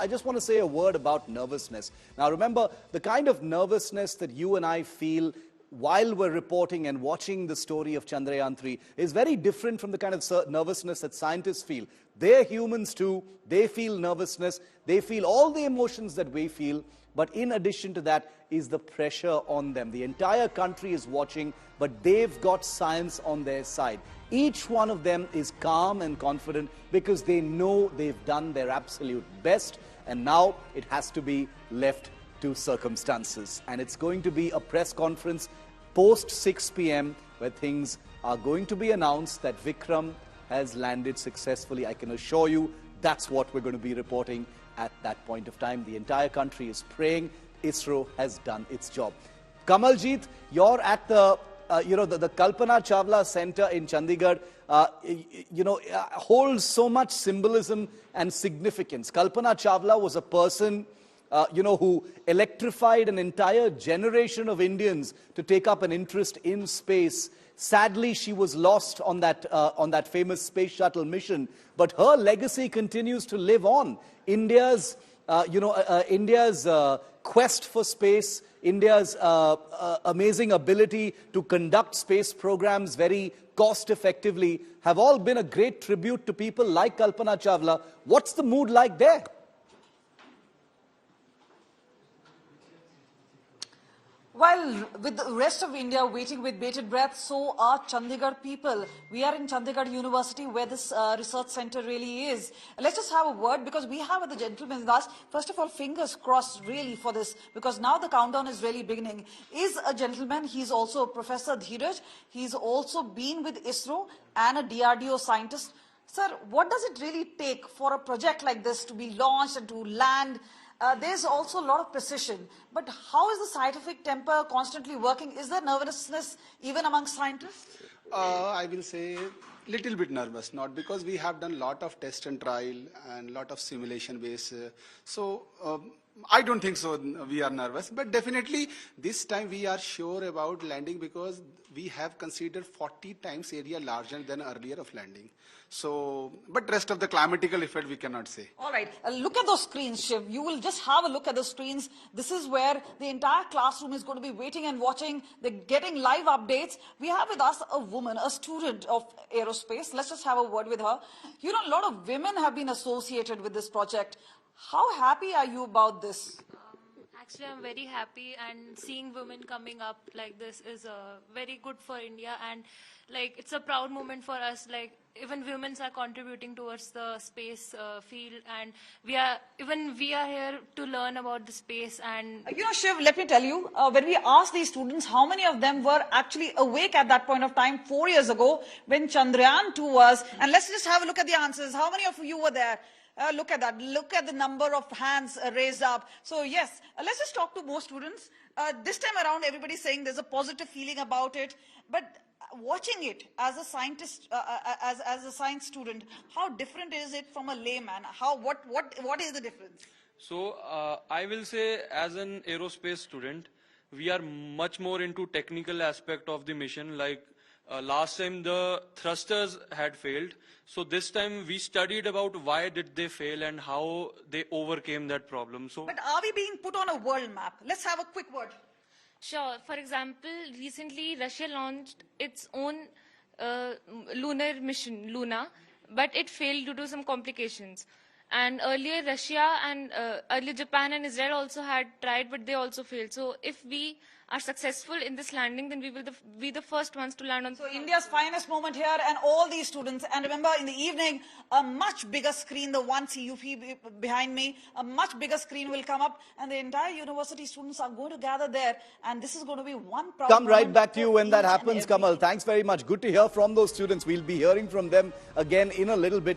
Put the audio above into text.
I just want to say a word about nervousness. Now, remember, the kind of nervousness that you and I feel while we're reporting and watching the story of Chandrayaan-3 is very different from the kind of nervousness that scientists feel. They're humans too. They feel nervousness. They feel all the emotions that we feel. But in addition to that is the pressure on them. The entire country is watching, but they've got science on their side. Each one of them is calm and confident because they know they've done their absolute best, and now it has to be left to circumstances. And it's going to be a press conference post 6 p.m. where things are going to be announced that Vikram has landed successfully. I can assure you that's what we're going to be reporting at that point of time. The entire country is praying Isro has done its job. Kamaljeet, you're at the the Kalpana Chawla Center in Chandigarh, holds so much symbolism and significance. Kalpana Chawla was a person, who electrified an entire generation of Indians to take up an interest in space. Sadly, she was lost on that famous space shuttle mission, but her legacy continues to live on. India's quest for space, India's amazing ability to conduct space programs very cost-effectively have all been a great tribute to people like Kalpana Chawla. What's the mood like there? While with the rest of India waiting with bated breath, so are Chandigarh people. We are in Chandigarh University where this research center really is. Let's just have a word because we have the gentleman with us. First of all, fingers crossed really for this because now the countdown is really beginning. Is a gentleman, he's also Professor Dheeraj. He's also been with Isro and a DRDO scientist. Sir, what does it really take for a project like this to be launched and to land? There's also a lot of precision. But how is the scientific temper constantly working? Is there nervousness even among scientists? I will say little bit nervous, not because we have done lot of test and trial and lot of simulation base. I don't think so we are nervous, but definitely this time we are sure about landing because we have considered 40 times area larger than earlier of landing. So, but rest of the climatical effect we cannot say. All right, look at those screens, Shiv. You will just have a look at the screens. This is where the entire classroom is going to be waiting and watching. They're getting live updates. We have with us a woman, a student of aerospace. Let's just have a word with her. You know, a lot of women have been associated with this project. How happy are you about this? Actually, I'm very happy, and seeing women coming up like this is very good for India, and like it's a proud moment for us. Like even women are contributing towards the space field, and we are here to learn about the space. And Shiv, let me tell you, when we asked these students, how many of them were actually awake at that point of time 4 years ago when Chandrayaan-2 was, and let's just have a look at the answers. How many of you were there? Look at that. Look at the number of hands raised up. So yes, let's just talk to more students. This time around, everybody's saying there's a positive feeling about it. But watching it as a scientist, as a science student, how different is it from a layman? What is the difference? So I will say, as an aerospace student, we are much more into technical aspect of the mission. Like last time the thrusters had failed, so this time we studied about why did they fail and how they overcame that problem. So, but are we being put on a world map? Let's have a quick word. Sure. For example, recently Russia launched its own lunar mission, Luna, but it failed due to some complications. And earlier Russia and earlier Japan and Israel also had tried, but they also failed. So if we are successful in this landing, then we will be the first ones to land on. So India's finest moment here, and all these students. And remember, in the evening, a much bigger screen, the one CUP behind me, a much bigger screen will come up, and the entire university students are going to gather there. And this is going to be one proud Come right moment back to you when that each and happens, every Kamal. Thanks very much. Good to hear from those students. We'll be hearing from them again in a little bit.